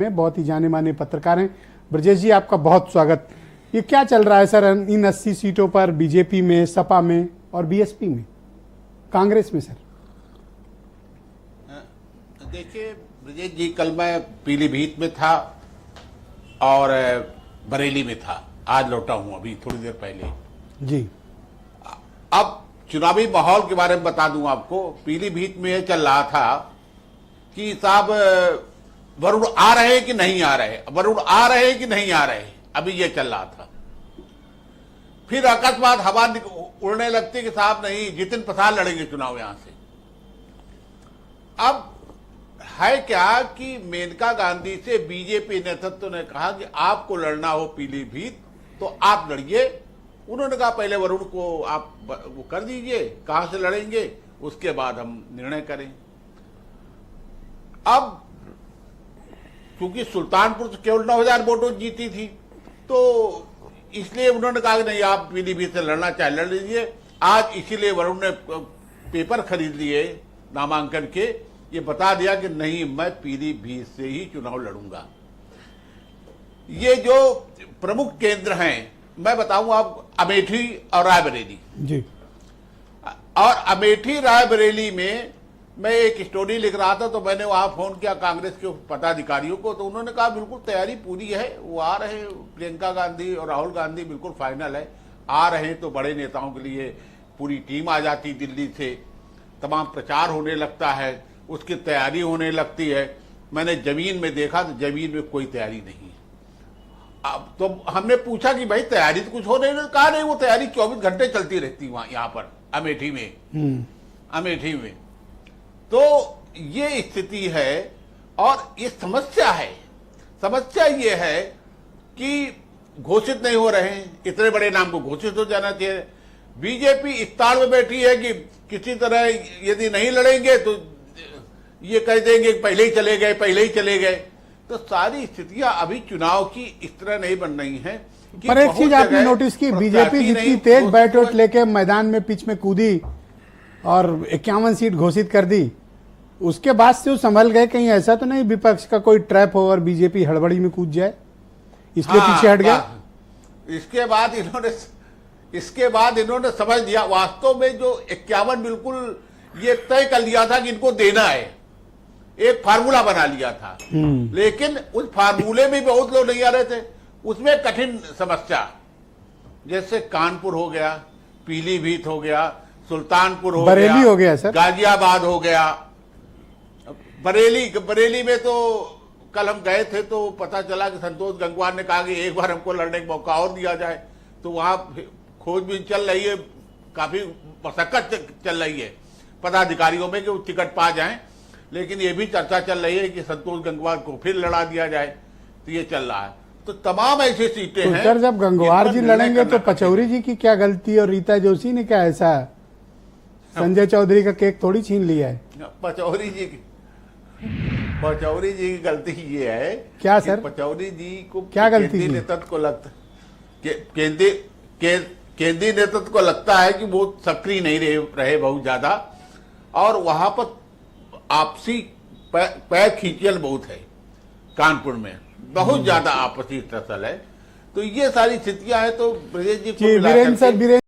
में बहुत ही जाने माने पत्रकार हैं। ब्रजेश जी, आपका बहुत स्वागत। ये क्या चल रहा है सर इन 80 सीटों पर, बीजेपी में, सपा में और बीएसपी में, कांग्रेस में? सर देखिए ब्रजेश जी, कल मैं पीलीभीत में था और बरेली में था, आज लौटा हूं अभी थोड़ी देर पहले जी। अब चुनावी माहौल के बारे में बता दूं आपको। पीलीभीत में यह चल रहा था कि साहब वरुण आ रहे हैं कि नहीं आ रहे, वरुण आ रहे हैं कि नहीं आ रहे, अभी ये चल रहा था। फिर अकस्मात हवा उड़ने लगती कि साहब नहीं, जितिन प्रसाद लड़ेंगे चुनाव यहां से। अब है क्या कि मेनका गांधी से बीजेपी नेतृत्व ने कहा कि आपको लड़ना हो पीलीभीत तो आप लड़िए। उन्होंने कहा पहले वरुण को आप वो कर दीजिए, कहां से लड़ेंगे उसके बाद हम निर्णय करें। अब क्योंकि सुल्तानपुर से केवल 9,000 वोटों जीती थी, तो इसलिए उन्होंने कहा कि नहीं, आप पीलीभीत से लड़ना चाहे लड़ लीजिए। आज इसीलिए वरुण ने पेपर खरीद लिए नामांकन के, ये बता दिया कि नहीं, मैं पीलीभीत से ही चुनाव लड़ूंगा। ये जो प्रमुख केंद्र हैं मैं बताऊं आप, अमेठी और रायबरेली जी। और अमेठी रायबरेली में मैं एक स्टोरी लिख रहा था, तो मैंने वहां फोन किया कांग्रेस के पदाधिकारियों को, तो उन्होंने कहा बिल्कुल तैयारी पूरी है, वो आ रहे हैं, प्रियंका गांधी और राहुल गांधी बिल्कुल फाइनल है, आ रहे हैं। तो बड़े नेताओं के लिए पूरी टीम आ जाती दिल्ली से, तमाम प्रचार होने लगता है, उसकी तैयारी होने लगती है। मैंने जमीन में देखा तो जमीन में कोई तैयारी नहीं है। अब तो हमने पूछा कि भाई तैयारी तो कुछ हो नहीं, कहा नहीं, वो तैयारी 24 घंटे चलती रहती वहां, यहाँ पर अमेठी में। अमेठी में तो ये स्थिति है और ये समस्या है। समस्या ये है कि घोषित नहीं हो रहे हैं, इतने बड़े नाम को घोषित हो जाना चाहिए। बीजेपी इस ताड़ में बैठी है कि किसी तरह यदि नहीं लड़ेंगे तो ये कह देंगे पहले ही चले गए, पहले ही चले गए। तो सारी स्थितियां अभी चुनाव की इस तरह नहीं बन रही हैं। पर एक चीज आपने नोटिस की, बीजेपी जितनी तेज बैट लेके मैदान में पिच में कूदी और 51 सीट घोषित कर दी, उसके बाद से वो संभल गए। कहीं ऐसा तो नहीं विपक्ष का कोई ट्रैप हो और बीजेपी हड़बड़ी में कूद जाए, इसलिए पीछे हट गए? इसके बाद इन्होंने समझ लिया, वास्तव में जो 51 बिल्कुल ये तय कर लिया था कि इनको देना है, एक फार्मूला बना लिया था। लेकिन उस फार्मूले में बहुत लोग नहीं आ रहे थे। उसमें कठिन समस्या, जैसे कानपुर हो गया, पीलीभीत हो गया, सुल्तानपुर हो गया, बरेली हो गया सर, गाजियाबाद हो गया। बरेली में तो कल हम गए थे तो पता चला कि संतोष गंगवार ने कहा कि एक बार हमको लड़ने का मौका और दिया जाए। तो वहां खोजबीन चल रही है, काफी मशक्कत चल रही है पदाधिकारियों में कि वो टिकट पा जाएं। लेकिन ये भी चर्चा चल रही है कि संतोष गंगवार को फिर लड़ा दिया जाए, तो ये चल रहा है। तो तमाम ऐसी सीटें हैं। सर जब गंगवार जी लड़ेंगे तो पचौरी जी की क्या गलती और रीता जोशी ने क्या ऐसा संजय चौधरी का केक थोड़ी छीन लिया है? पचौरी जी की गलती ये है। क्या सर? पचौरी जी को क्या गलती? केंद्रीय नेतृत्व को लगता, केंद्रीय नेतृत्व को लगता है कि वो सक्रिय नहीं रहे बहुत ज्यादा, और वहां पर आपसी पैर खींचल बहुत है। कानपुर में बहुत ज्यादा आपसी टसल है। तो ये सारी स्थितियां हैं। तो ब्रजेश जी को